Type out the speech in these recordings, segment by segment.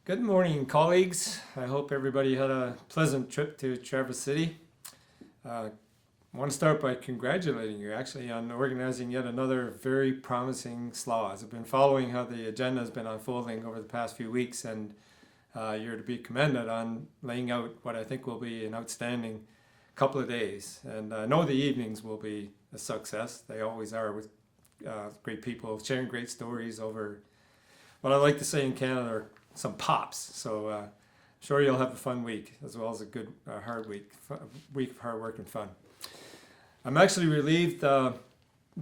Good morning, colleagues. I hope everybody had a pleasant trip to Traverse City. I want to start by congratulating you actually on organizing yet another very promising SLAWS. I've been following how the agenda has been unfolding over the past few weeks, and you're to be commended on laying out what I think will be an outstanding couple of days. And I know the evenings will be a success. They always are, with great people sharing great stories over what I like to say in Canada are some pops. So I'm sure you'll have a fun week as well as a good hard week of hard work and fun. I'm actually relieved that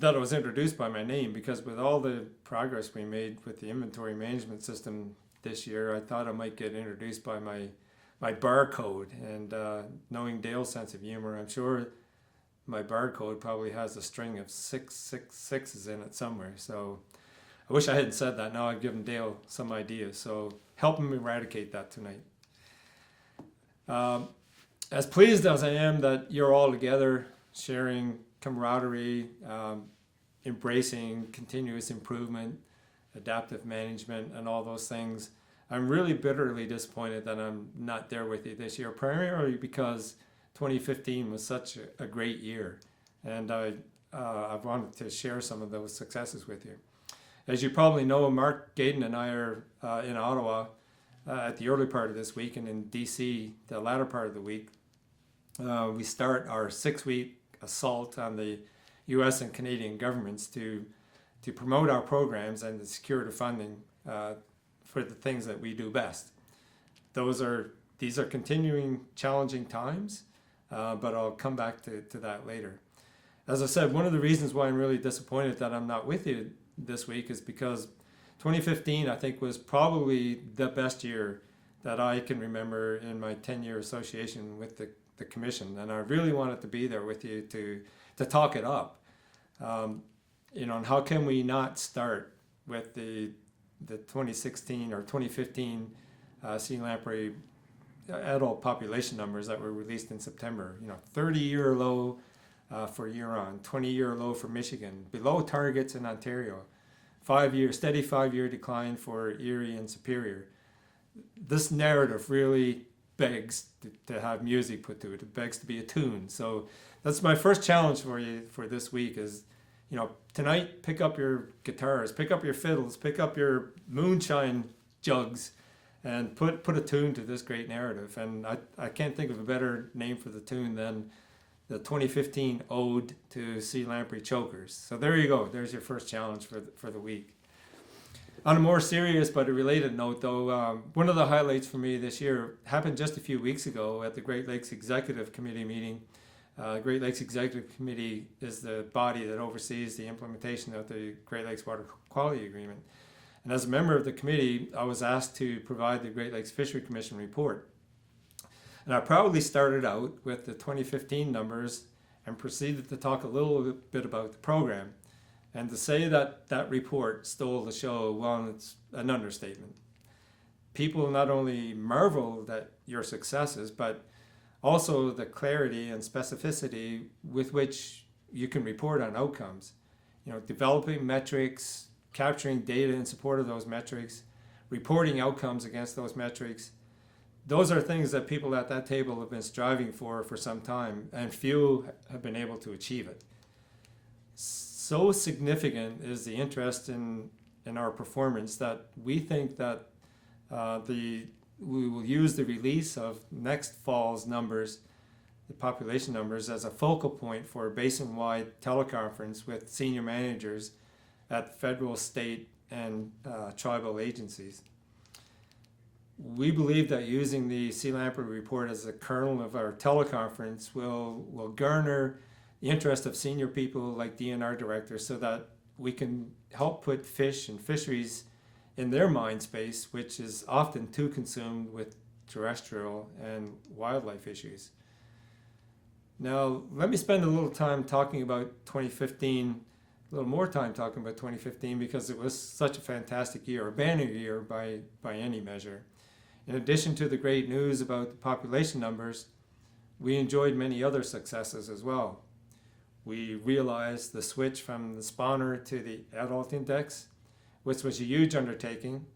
I was introduced by my name, because with all the progress we made with the inventory management system this year, I thought I might get introduced by my barcode. And knowing Dale's sense of humor, I'm sure my barcode probably has a string of 666s in it somewhere. So I wish I hadn't said that. Now I've given Dale some ideas. So help him eradicate that tonight. As pleased as I am that you're all together, sharing camaraderie, embracing continuous improvement, adaptive management, and all those things, I'm really bitterly disappointed that I'm not there with you this year, primarily because 2015 was such a great year. And I wanted to share some of those successes with you. As you probably know, Mark Gaydon and I are in Ottawa at the early part of this week, and in DC the latter part of the week. We start our 6-week assault on the US and Canadian governments to promote our programs and to secure the funding for the things that we do best. These are continuing challenging times, but I'll come back to that later. As I said, one of the reasons why I'm really disappointed that I'm not with you this week is because 2015, I think, was probably the best year that I can remember in my 10-year association with the Commission, and I really wanted to be there with you to talk it up. And how can we not start with the 2016 or 2015 sea lamprey adult population numbers that were released in September. 30-year low for Huron, 20-year low for Michigan, below targets in Ontario, steady 5-year decline for Erie and Superior. This narrative really begs to have music put to it. It begs to be a tune. So that's my first challenge for you for this week is, tonight, pick up your guitars, pick up your fiddles, pick up your moonshine jugs, and put a tune to this great narrative. And I can't think of a better name for the tune than the 2015 Ode to Sea Lamprey Chokers. So there you go. There's your first challenge for the week. On a more serious but a related note, though, one of the highlights for me this year happened just a few weeks ago at the Great Lakes Executive Committee meeting. Great Lakes Executive Committee is the body that oversees the implementation of the Great Lakes Water Quality Agreement. And as a member of the committee, I was asked to provide the Great Lakes Fishery Commission report. And I proudly started out with the 2015 numbers and proceeded to talk a little bit about the program. And to say that that report stole the show, well, it's an understatement. People not only marveled at your successes, but also the clarity and specificity with which you can report on outcomes. Developing metrics, capturing data in support of those metrics, reporting outcomes against those metrics. Those are things that people at that table have been striving for some time, and few have been able to achieve it. So significant is the interest in our performance that we think that we will use the release of next fall's numbers, the population numbers, as a focal point for a basin-wide teleconference with senior managers at federal, state, and tribal agencies. We believe that using the Sea Lamprey report as the kernel of our teleconference will garner the interest of senior people like DNR directors so that we can help put fish and fisheries in their mind space, which is often too consumed with terrestrial and wildlife issues. Now, let me spend a little time talking about 2015, a little more time talking about 2015 because it was such a fantastic year, a banner year by any measure. In addition to the great news about the population numbers, we enjoyed many other successes as well. We realized the switch from the spawner to the adult index, which was a huge undertaking.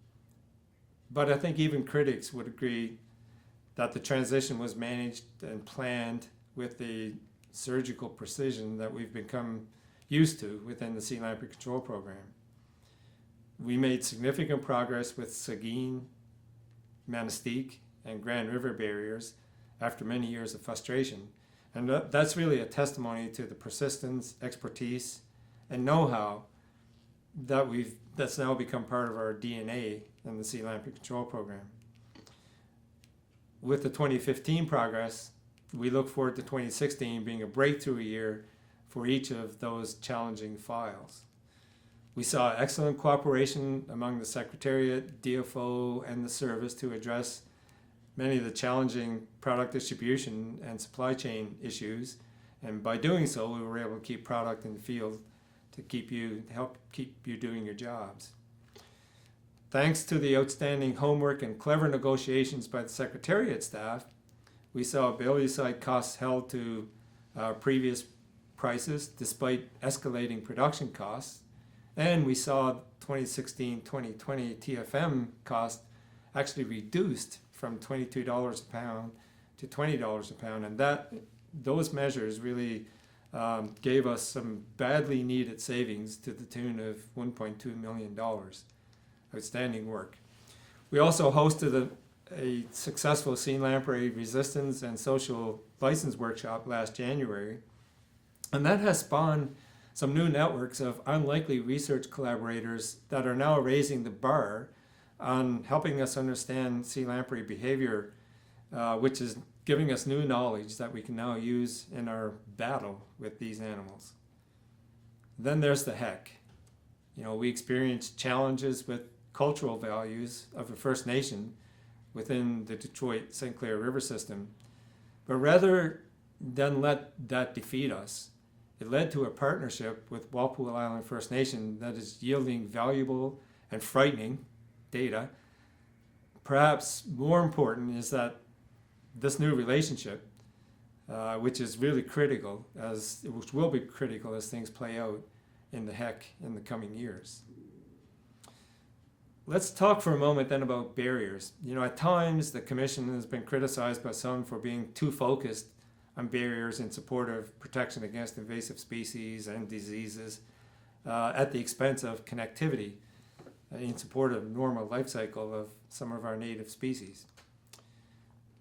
But I think even critics would agree that the transition was managed and planned with the surgical precision that we've become used to within the sea lamprey control program. We made significant progress with Seguin, Manistee, and Grand River barriers after many years of frustration. And that's really a testimony to the persistence, expertise, and know-how that's now become part of our DNA in the sea lamprey control program. With the 2015 progress, we look forward to 2016 being a breakthrough year for each of those challenging files. We saw excellent cooperation among the Secretariat, DFO, and the service to address many of the challenging product distribution and supply chain issues, and by doing so, we were able to keep product in the field to help keep you doing your jobs. Thanks to the outstanding homework and clever negotiations by the Secretariat staff, we saw ability side costs held to previous prices despite escalating production costs, and we saw 2016-2020 TFM cost actually reduced from $22 a pound to $20 a pound, and those measures really gave us some badly needed savings to the tune of $1.2 million. Outstanding work. We also hosted a successful sea lamprey resistance and social license workshop last January, and that has spawned some new networks of unlikely research collaborators that are now raising the bar on helping us understand sea lamprey behavior, which is giving us new knowledge that we can now use in our battle with these animals. Then there's the heck. We experienced challenges with cultural values of the First Nation within the Detroit-St. Clair River system. But rather than let that defeat us, it led to a partnership with Walpole Island First Nation that is yielding valuable and frightening data. Perhaps more important is that this new relationship, which is really critical, which will be critical as things play out in the heck in the coming years. Let's talk for a moment then about barriers. At times the Commission has been criticized by some for being too focused on barriers in support of protection against invasive species and diseases at the expense of connectivity in support of normal life cycle of some of our native species.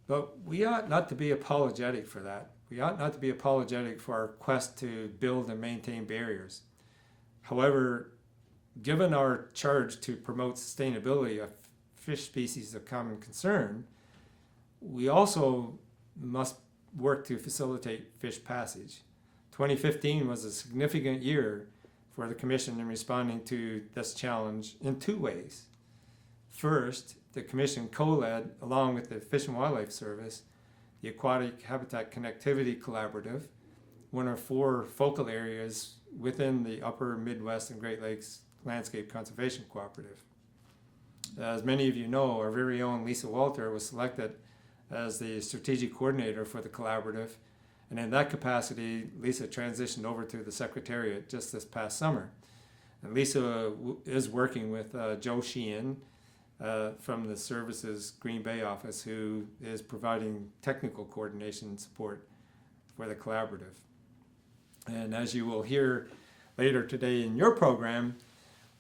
But we ought not to be apologetic for that. We ought not to be apologetic for our quest to build and maintain barriers. However, given our charge to promote sustainability of fish species of common concern, we also must work to facilitate fish passage. 2015 was a significant year for the Commission in responding to this challenge in two ways. First, the Commission co-led, along with the Fish and Wildlife Service, the Aquatic Habitat Connectivity Collaborative, one of 4 focal areas within the Upper Midwest and Great Lakes Landscape Conservation Cooperative. As many of you know, our very own Lisa Walter was selected as the strategic coordinator for the collaborative, and in that capacity, Lisa transitioned over to the Secretariat just this past summer. And Lisa is working with Joe Sheehan from the Services Green Bay office, who is providing technical coordination support for the collaborative. And as you will hear later today in your program,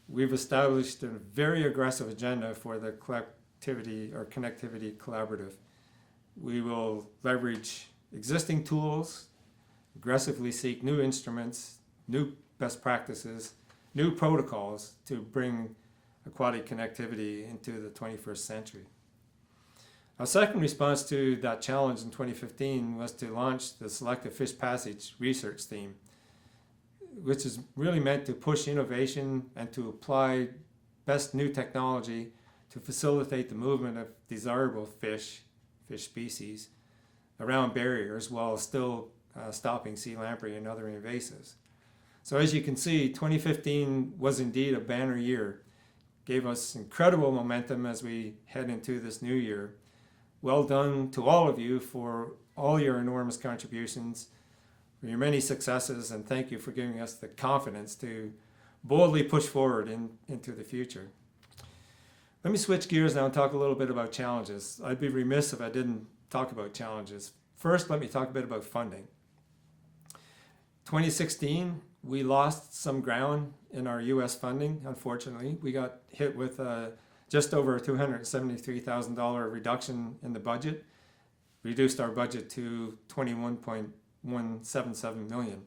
we've established a very aggressive agenda for the connectivity collaborative. We will leverage existing tools, aggressively seek new instruments, new best practices, new protocols to bring aquatic connectivity into the 21st century. Our second response to that challenge in 2015 was to launch the Selective Fish Passage research theme, which is really meant to push innovation and to apply best new technology to facilitate the movement of desirable fish species around barriers while still stopping sea lamprey and other invasives. So as you can see, 2015 was indeed a banner year. Gave us incredible momentum as we head into this new year. Well done to all of you for all your enormous contributions, for your many successes, and thank you for giving us the confidence to boldly push forward into the future. Let me switch gears now and talk a little bit about challenges. I'd be remiss if I didn't talk about challenges. First, let me talk a bit about funding. 2016, we lost some ground in our U.S. funding, unfortunately. We got hit with just over a $273,000 reduction in the budget, reduced our budget to $21.177 million.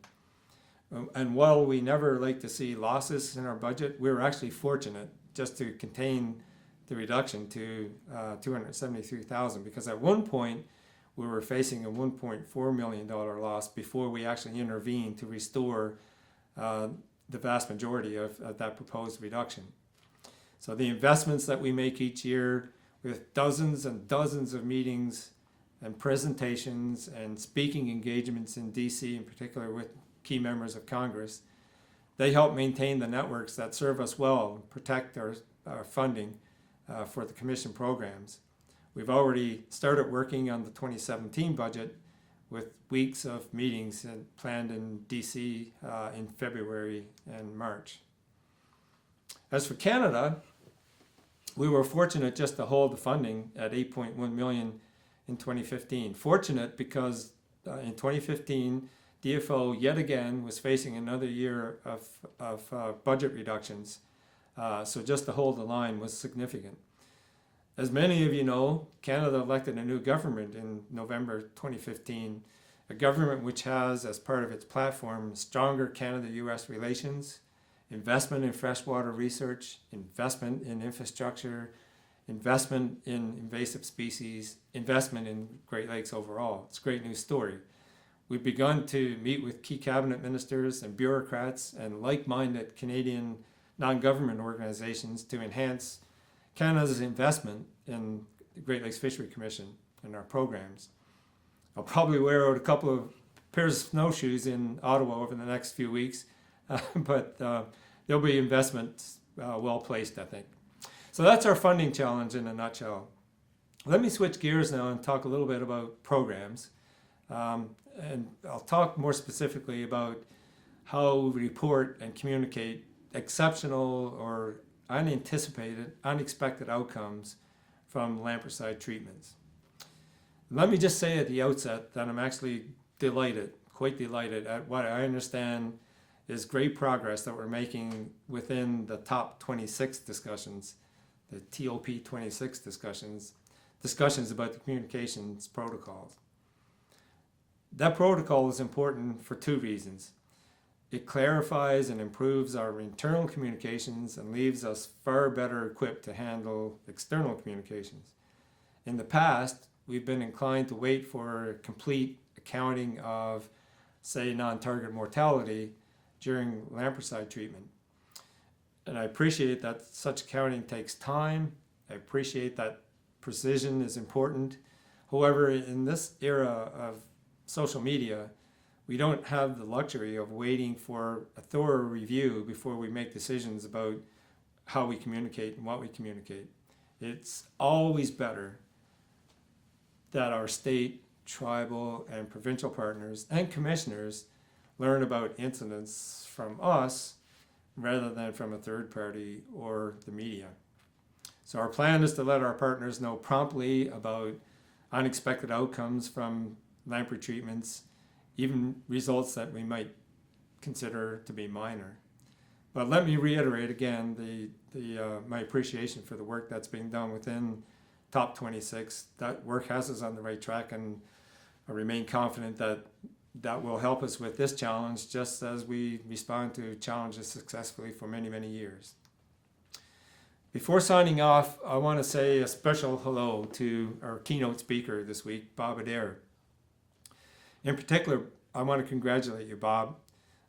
And while we never like to see losses in our budget, we were actually fortunate just to contain the reduction to $273,000, because at one point we were facing a $1.4 million loss before we actually intervened to restore the vast majority of that proposed reduction. So the investments that we make each year, with dozens and dozens of meetings and presentations and speaking engagements in DC, in particular with key members of Congress, they help maintain the networks that serve us well and protect our funding for the Commission programs. We've already started working on the 2017 budget with weeks of meetings planned in DC in February and March. As for Canada, we were fortunate just to hold the funding at $8.1 million in 2015. Fortunate because in 2015, DFO yet again was facing another year of budget reductions. So just to hold the line was significant. As many of you know, Canada elected a new government in November 2015, a government which has as part of its platform stronger Canada-US relations, investment in freshwater research, investment in infrastructure, investment in invasive species, investment in Great Lakes overall. It's a great news story. We've begun to meet with key cabinet ministers and bureaucrats and like-minded Canadian non-government organizations to enhance Canada's investment in the Great Lakes Fishery Commission and our programs. I'll probably wear out a couple of pairs of snowshoes in Ottawa over the next few weeks, but there'll be investments well placed, I think. So that's our funding challenge in a nutshell. Let me switch gears now and talk a little bit about programs. And I'll talk more specifically about how we report and communicate exceptional or unanticipated, unexpected outcomes from lampricide treatments. Let me just say at the outset that I'm actually delighted, quite delighted at what I understand is great progress that we're making within the top 26 discussions, the TOP 26 discussions about the communications protocols. That protocol is important for two reasons. It clarifies and improves our internal communications and leaves us far better equipped to handle external communications. In the past, we've been inclined to wait for a complete accounting of, say, non-target mortality during lampricide treatment. And I appreciate that such accounting takes time. I appreciate that precision is important. However, in this era of social media, we don't have the luxury of waiting for a thorough review before we make decisions about how we communicate and what we communicate. It's always better that our state, tribal, and provincial partners and commissioners learn about incidents from us rather than from a third party or the media. So our plan is to let our partners know promptly about unexpected outcomes from lamprey treatments, even results that we might consider to be minor. But let me reiterate again my appreciation for the work that's being done within Top 26. That work has us on the right track, and I remain confident that that will help us with this challenge, just as we respond to challenges successfully for many, many years. Before signing off, I want to say a special hello to our keynote speaker this week, Bob Adair. In particular, I want to congratulate you, Bob,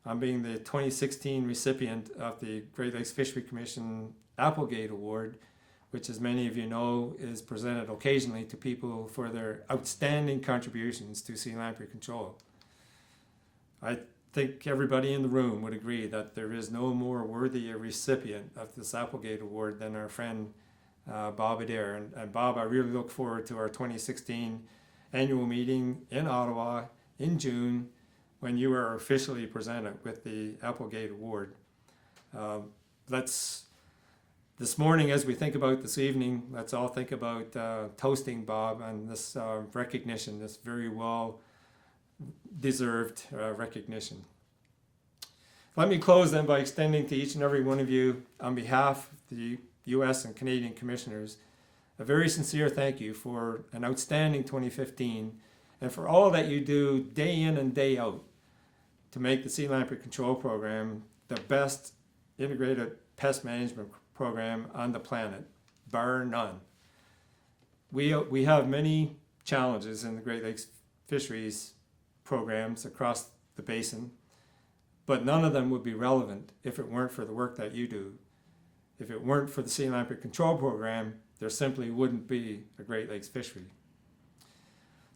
on being the 2016 recipient of the Great Lakes Fishery Commission Applegate Award, which, as many of you know, is presented occasionally to people for their outstanding contributions to sea lamprey control. I think everybody in the room would agree that there is no more worthy a recipient of this Applegate Award than our friend Bob Adair. And Bob, I really look forward to our 2016 annual meeting in Ottawa in June, when you are officially presented with the Applegate Award. Let's This morning, as we think about this evening, let's all think about toasting Bob on this recognition, this very well deserved recognition. Let me close then by extending to each and every one of you, on behalf of the U.S. and Canadian Commissioners, a very sincere thank you for an outstanding 2015 and for all that you do day in and day out to make the sea lamprey control program the best integrated pest management program on the planet, bar none. We have many challenges in the Great Lakes fisheries programs across the basin, but none of them would be relevant if it weren't for the work that you do. If it weren't for the sea lamprey control program, there simply wouldn't be a Great Lakes fishery.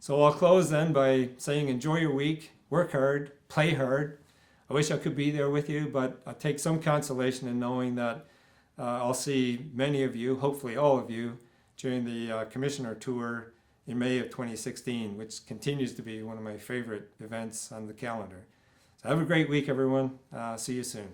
So I'll close then by saying enjoy your week, work hard, play hard. I wish I could be there with you, but I take some consolation in knowing that I'll see many of you, hopefully all of you, during the Commissioner Tour in May of 2016, which continues to be one of my favorite events on the calendar. So have a great week, everyone. See you soon.